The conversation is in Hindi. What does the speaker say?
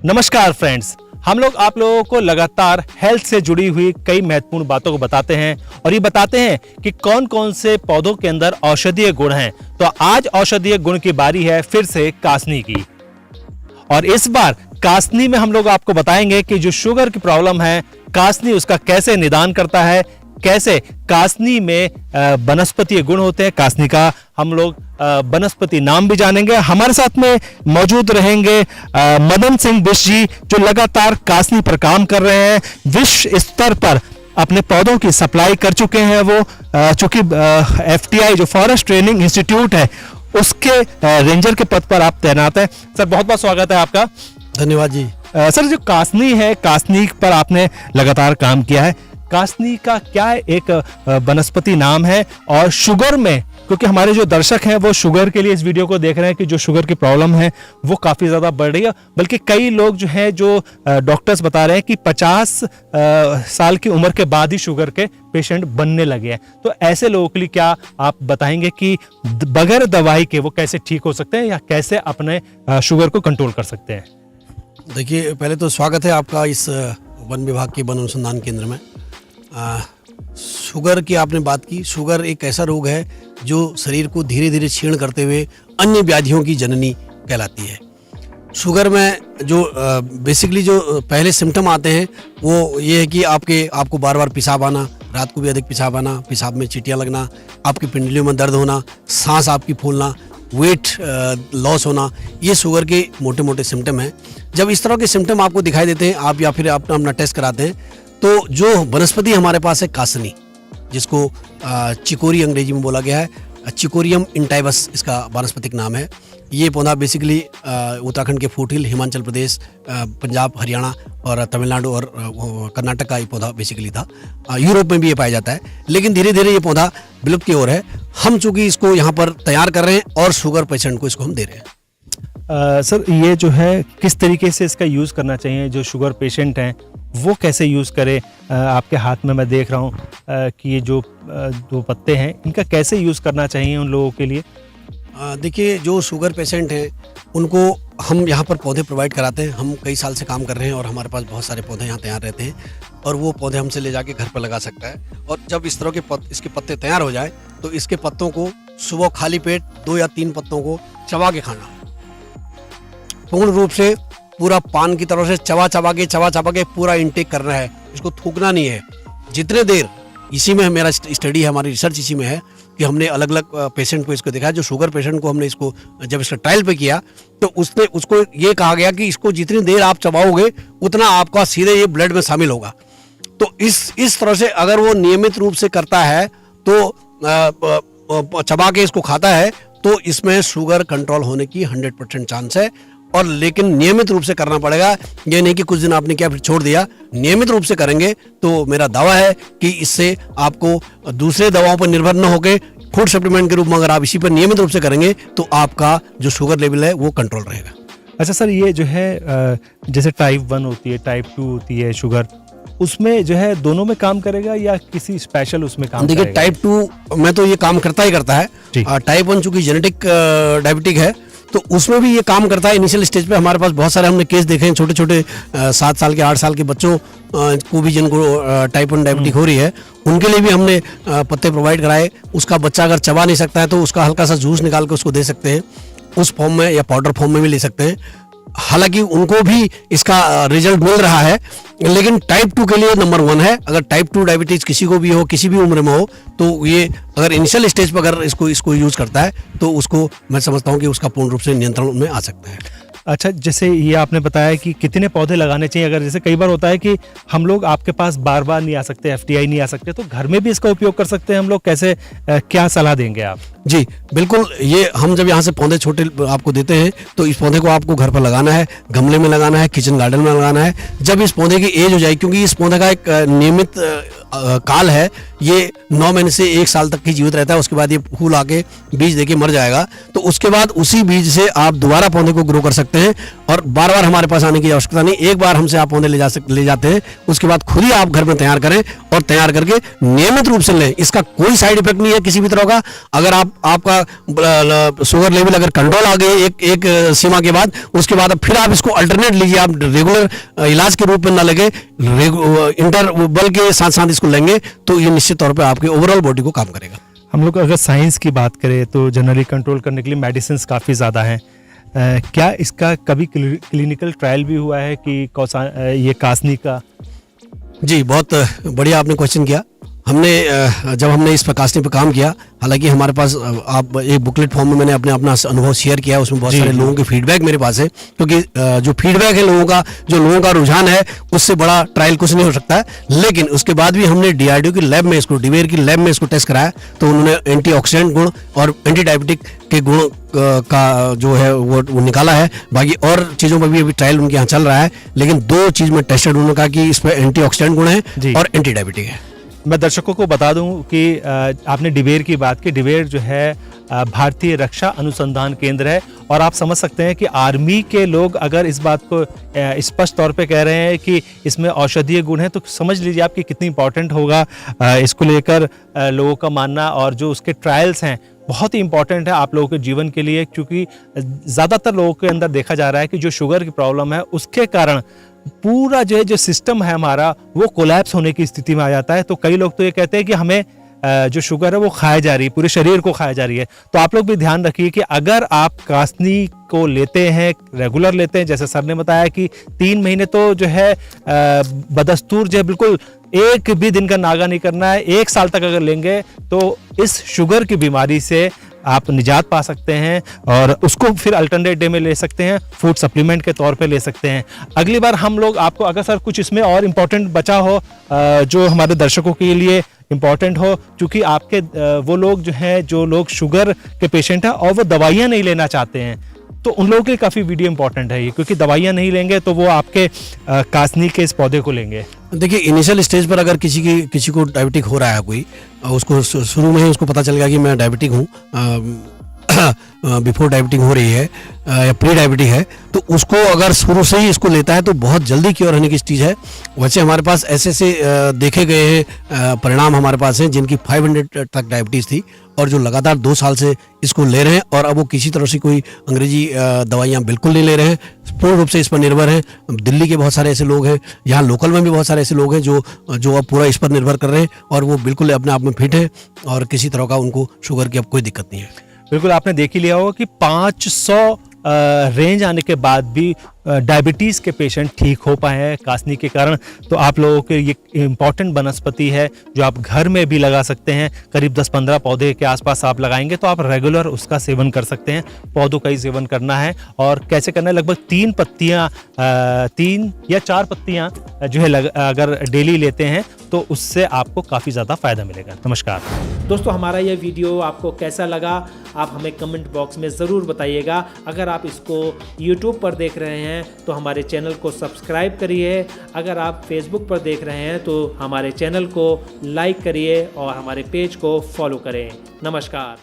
नमस्कार फ्रेंड्स, हम लोग आप लोगों को लगातार हेल्थ से जुड़ी हुई कई महत्वपूर्ण बातों को बताते हैं और ये बताते हैं कि कौन कौन से पौधों के अंदर औषधीय गुण हैं। तो आज औषधीय गुण की बारी है फिर से कासनी की। और इस बार कासनी में हम लोग आपको बताएंगे कि जो शुगर की प्रॉब्लम है, कासनी उसका कैसे निदान करता है, कैसे कासनी में वनस्पतीय गुण होते हैं। कासनी का हम लोग वनस्पति नाम भी जानेंगे। हमारे साथ में मौजूद रहेंगे मदन सिंह बिष्ट जी, जो लगातार कासनी पर काम कर रहे हैं। विश्व स्तर पर अपने पौधों की सप्लाई कर चुके हैं वो, चूंकि FTI जो फॉरेस्ट ट्रेनिंग इंस्टीट्यूट है उसके रेंजर के पद पर आप तैनात हैं। सर बहुत बहुत स्वागत है आपका। धन्यवाद जी। सर जो कासनी है, कासनी पर आपने लगातार काम किया है। कासनी का क्या एक वनस्पति नाम है और शुगर में, क्योंकि हमारे जो दर्शक हैं वो शुगर के लिए इस वीडियो को देख रहे हैं कि जो शुगर की प्रॉब्लम है वो काफ़ी ज़्यादा बढ़ रही है, बल्कि कई लोग जो हैं जो डॉक्टर्स बता रहे हैं कि 50 साल की उम्र के बाद ही शुगर के पेशेंट बनने लगे हैं। तो ऐसे लोगों के लिए क्या आप बताएंगे कि बगैर दवाई के वो कैसे ठीक हो सकते हैं या कैसे अपने शुगर को कंट्रोल कर सकते हैं? देखिए, पहले तो स्वागत है आपका इस वन विभाग के वन अनुसंधान केंद्र में। शुगर की आपने बात की। शुगर एक ऐसा रोग है जो शरीर को धीरे धीरे क्षीण करते हुए अन्य व्याधियों की जननी कहलाती है। शुगर में जो बेसिकली जो पहले सिम्टम आते हैं वो ये है कि आपको बार बार पेशाब आना, रात को भी अधिक पेशाब आना, पेशाब में चींटियाँ लगना, आपकी पिंडलियों में दर्द होना, सांस आपकी फूलना, वेट लॉस होना, ये शुगर के मोटे मोटे सिम्टम हैं। जब इस तरह के सिम्टम आपको दिखाई देते हैं, आप या फिर अपना टेस्ट कराते हैं, तो जो वनस्पति हमारे पास है कासनी, जिसको चिकोरी अंग्रेजी में बोला गया है, चिकोरियम इंटाइबस इसका वानस्पतिक नाम है। ये पौधा बेसिकली उत्तराखंड के फूटहिल, हिमाचल प्रदेश, पंजाब, हरियाणा और तमिलनाडु और कर्नाटक का ये पौधा बेसिकली था। यूरोप में भी ये पाया जाता है, लेकिन धीरे धीरे ये पौधा विलुप्त की ओर है। हम चूंकि इसको यहाँ पर तैयार कर रहे हैं और शुगर पेशेंट को इसको हम दे रहे हैं। सर ये जो है किस तरीके से इसका यूज़ करना चाहिए, जो शुगर पेशेंट हैं वो कैसे यूज़ करें? आपके हाथ में मैं देख रहा हूँ कि ये जो दो पत्ते हैं, इनका कैसे यूज़ करना चाहिए उन लोगों के लिए? देखिए, जो शुगर पेशेंट हैं उनको हम यहाँ पर पौधे प्रोवाइड कराते हैं। हम कई साल से काम कर रहे हैं और हमारे पास बहुत सारे पौधे यहाँ तैयार रहते हैं और वो पौधे हमसे ले जाके घर पर लगा सकता है। और जब इस तरह के इसके पत्ते तैयार हो जाए तो इसके पत्तों को सुबह खाली पेट 2 या 3 पत्तों को चबा के खाना, पूर्ण रूप से पूरा पान की तरह से चबा चबा के पूरा इनटेक करना है। इसको थूकना नहीं है। जितने देर, इसी में मेरा स्टडी है, हमारी रिसर्च इसी में है कि हमने अलग अलग पेशेंट को इसको देखा है। जो शुगर पेशेंट को हमने इसको जब इसका ट्रायल पे किया तो उसको ये कहा गया कि इसको जितनी देर आप चबाओगे उतना आपका सीधे ये ब्लड में शामिल होगा। तो इस तरह से अगर वो नियमित रूप से करता है तो चबा के इसको खाता है तो इसमें शुगर कंट्रोल होने की 100% चांस है। और लेकिन नियमित रूप से करना पड़ेगा। ये नहीं कि कुछ दिन आपने क्या फिर छोड़ दिया। नियमित रूप से करेंगे तो मेरा दावा है कि इससे आपको दूसरे दवाओं पर निर्भर न होकर फूड सप्लीमेंट के रूप में अगर आप इसी पर नियमित रूप से करेंगे तो आपका जो शुगर लेवल है वो कंट्रोल रहेगा। अच्छा सर, ये जो है जैसे टाइप 1 होती है, टाइप 2 होती है शुगर, उसमें जो है दोनों में काम करेगा या किसी स्पेशल उसमें काम करेगा? देखिए, टाइप 2 में तो ये काम करता ही करता है। टाइप 1 चूंकि जेनेटिक डायबिटिक है तो उसमें भी ये काम करता है। इनिशियल स्टेज पे हमारे पास बहुत सारे हमने केस देखे हैं, छोटे छोटे 7 साल के 8 साल के बच्चों को भी जिनको टाइप 1 डायबिटिक हो रही है, उनके लिए भी हमने पत्ते प्रोवाइड कराए। उसका बच्चा अगर चबा नहीं सकता है तो उसका हल्का सा जूस निकाल के उसको दे सकते हैं, उस फॉर्म में या पाउडर फॉर्म में भी ले सकते हैं। हालांकि उनको भी इसका रिजल्ट मिल रहा है, लेकिन टाइप 2 के लिए नंबर 1 है। अगर टाइप 2 डायबिटीज किसी को भी हो, किसी भी उम्र में हो, तो ये अगर इनिशियल स्टेज पर अगर इसको यूज करता है तो उसको मैं समझता हूँ कि उसका पूर्ण रूप से नियंत्रण में आ सकता है। अच्छा, जैसे ये आपने बताया कि कितने पौधे लगाने चाहिए, अगर जैसे कई बार होता है कि हम लोग आपके पास बार बार नहीं आ सकते, FTI नहीं आ सकते, तो घर में भी इसका उपयोग कर सकते हैं हम लोग, कैसे क्या सलाह देंगे आप? जी बिल्कुल। ये हम जब यहाँ से पौधे छोटे आपको देते हैं तो इस पौधे को आपको घर पर लगाना है, गमले में लगाना है, किचन गार्डन में लगाना है। जब इस पौधे की एज हो जाए, क्योंकि इस पौधे का एक नियमित काल है ये 9 महीने से 1 साल तक की जीवित रहता है। उसके बाद ये फूल आके बीज देके मर जाएगा, तो उसके बाद उसी बीज से आप दोबारा पौधे को ग्रो कर सकते हैं और बार बार हमारे पास आने की आवश्यकता नहीं। एक बार हमसे आप पौधे ले जाते हैं, उसके बाद खुद ही आप घर में तैयार करें और तैयार करके नियमित रूप से लें। इसका कोई साइड इफेक्ट नहीं है किसी भी तरह का। अगर आपका शुगर लेवल अगर कंट्रोल आ गए एक सीमा के बाद, उसके बाद फिर आप इसको अल्टरनेट लीजिए। आप रेगुलर इलाज के रूप में ना लगे, इंटरवल के साथ साथ इसको लेंगे तो ये निश्चित तौर पे आपके ओवरऑल बॉडी को काम करेगा। हम लोग अगर साइंस की बात करें तो जनरली कंट्रोल करने के लिए मेडिसिन काफ़ी ज़्यादा हैं। क्या इसका कभी क्लिनिकल ट्रायल भी हुआ है कि ये कासनी का? जी, बहुत बढ़िया आपने क्वेश्चन किया। जब हमने इस प्रकाशनी पर काम किया, हालांकि हमारे पास आप एक बुकलेट फॉर्म में मैंने अपना अनुभव शेयर किया, उसमें बहुत सारे लोगों के फीडबैक मेरे पास है, क्योंकि जो फीडबैक है लोगों का रुझान है, उससे बड़ा ट्रायल कुछ नहीं हो सकता है। लेकिन उसके बाद भी हमने DRDO की लैब में इसको, डिवेयर की लैब में इसको टेस्ट कराया, तो उन्होंने एंटीऑक्सीडेंट गुण और एंटी डायबिटिक के गुण का जो है वो निकाला है। बाकी और चीज़ों पर भी अभी ट्रायल उनके यहाँ चल रहा है, लेकिन 2 चीज़ में टेस्टेड, उन्होंने कहा कि इसमें एंटीऑक्सीडेंट गुण है और एंटी डायबिटिक है। मैं दर्शकों को बता दूं कि आपने डिवेयर की बात की। डिवेयर जो है भारतीय रक्षा अनुसंधान केंद्र है, और आप समझ सकते हैं कि आर्मी के लोग अगर इस बात को स्पष्ट तौर पे कह रहे हैं कि इसमें औषधीय गुण है, तो समझ लीजिए आप कि कितनी इंपॉर्टेंट होगा इसको लेकर लोगों का मानना। और जो उसके ट्रायल्स हैं बहुत ही इंपॉर्टेंट है आप लोगों के जीवन के लिए, क्योंकि ज़्यादातर लोगों के अंदर देखा जा रहा है कि जो शुगर की प्रॉब्लम है उसके कारण पूरा जो सिस्टम है हमारा वो कोलैप्स होने की स्थिति में आ जाता है। तो कई लोग तो ये कहते हैं कि हमें जो शुगर है वो खाया जा रही है, पूरे शरीर को खाया जा रही है। तो आप लोग भी ध्यान रखिए कि अगर आप कासनी को लेते हैं, रेगुलर लेते हैं, जैसे सर ने बताया कि 3 महीने तो जो है बदस्तूर जो है बिल्कुल एक भी दिन का नागा नहीं करना है, 1 साल तक अगर लेंगे तो इस शुगर की बीमारी से आप निजात पा सकते हैं और उसको फिर अल्टरनेट डे में ले सकते हैं, फूड सप्लीमेंट के तौर पे ले सकते हैं। अगली बार हम लोग आपको, अगर सर कुछ इसमें और इम्पोर्टेंट बचा हो जो हमारे दर्शकों के लिए इम्पॉर्टेंट हो, क्योंकि आपके वो लोग जो हैं, जो लोग शुगर के पेशेंट हैं और वो दवाइयाँ नहीं लेना चाहते हैं, तो उन लोगों के लिए काफ़ी वीडियो इंपॉर्टेंट है ये, क्योंकि दवाइयाँ नहीं लेंगे तो वो आपके कासनी के इस पौधे को लेंगे। देखिए, इनिशियल स्टेज पर अगर किसी को डायबिटिक हो रहा है, कोई उसको शुरू में ही उसको पता चल गया कि मैं डायबिटिक हूँ, बिफोर डायबिटिक हो रही है या प्री डायबिटिक है, तो उसको अगर शुरू से ही इसको लेता है तो बहुत जल्दी क्योर होने की चीज़ है। वैसे हमारे पास ऐसे देखे गए हैं परिणाम हमारे पास हैं जिनकी 500 तक डायबिटीज़ थी और जो लगातार 2 साल से इसको ले रहे हैं और अब वो किसी तरह से कोई अंग्रेजी दवाइयाँ बिल्कुल नहीं ले रहे हैं, पूर्ण रूप से इस पर निर्भर हैं। दिल्ली के बहुत सारे ऐसे लोग हैं, यहाँ लोकल में भी बहुत सारे ऐसे लोग हैं जो अब पूरा इस पर निर्भर कर रहे हैं और वो बिल्कुल अपने आप में फिट है और किसी तरह का उनको शुगर की अब कोई दिक्कत नहीं है। बिल्कुल, आपने देख ही लिया होगा कि 500 रेंज आने के बाद भी डायबिटीज़ के पेशेंट ठीक हो पाए हैं कासनी के कारण। तो आप लोगों के ये इम्पॉर्टेंट वनस्पति है जो आप घर में भी लगा सकते हैं। करीब 10-15 पौधे के आसपास आप लगाएंगे तो आप रेगुलर उसका सेवन कर सकते हैं। पौधों का ही सेवन करना है और कैसे करना है, लगभग 3 पत्तियाँ 3 या 4 पत्तियाँ जो है अगर डेली लेते हैं तो उससे आपको काफ़ी ज़्यादा फ़ायदा मिलेगा। नमस्कार दोस्तों, हमारा ये वीडियो आपको कैसा लगा आप हमें कमेंट बॉक्स में ज़रूर बताइएगा। अगर आप इसको YouTube पर देख रहे हैं तो हमारे चैनल को सब्सक्राइब करिए। अगर आप Facebook पर देख रहे हैं तो हमारे चैनल को लाइक करिए और हमारे पेज को फॉलो करें। नमस्कार।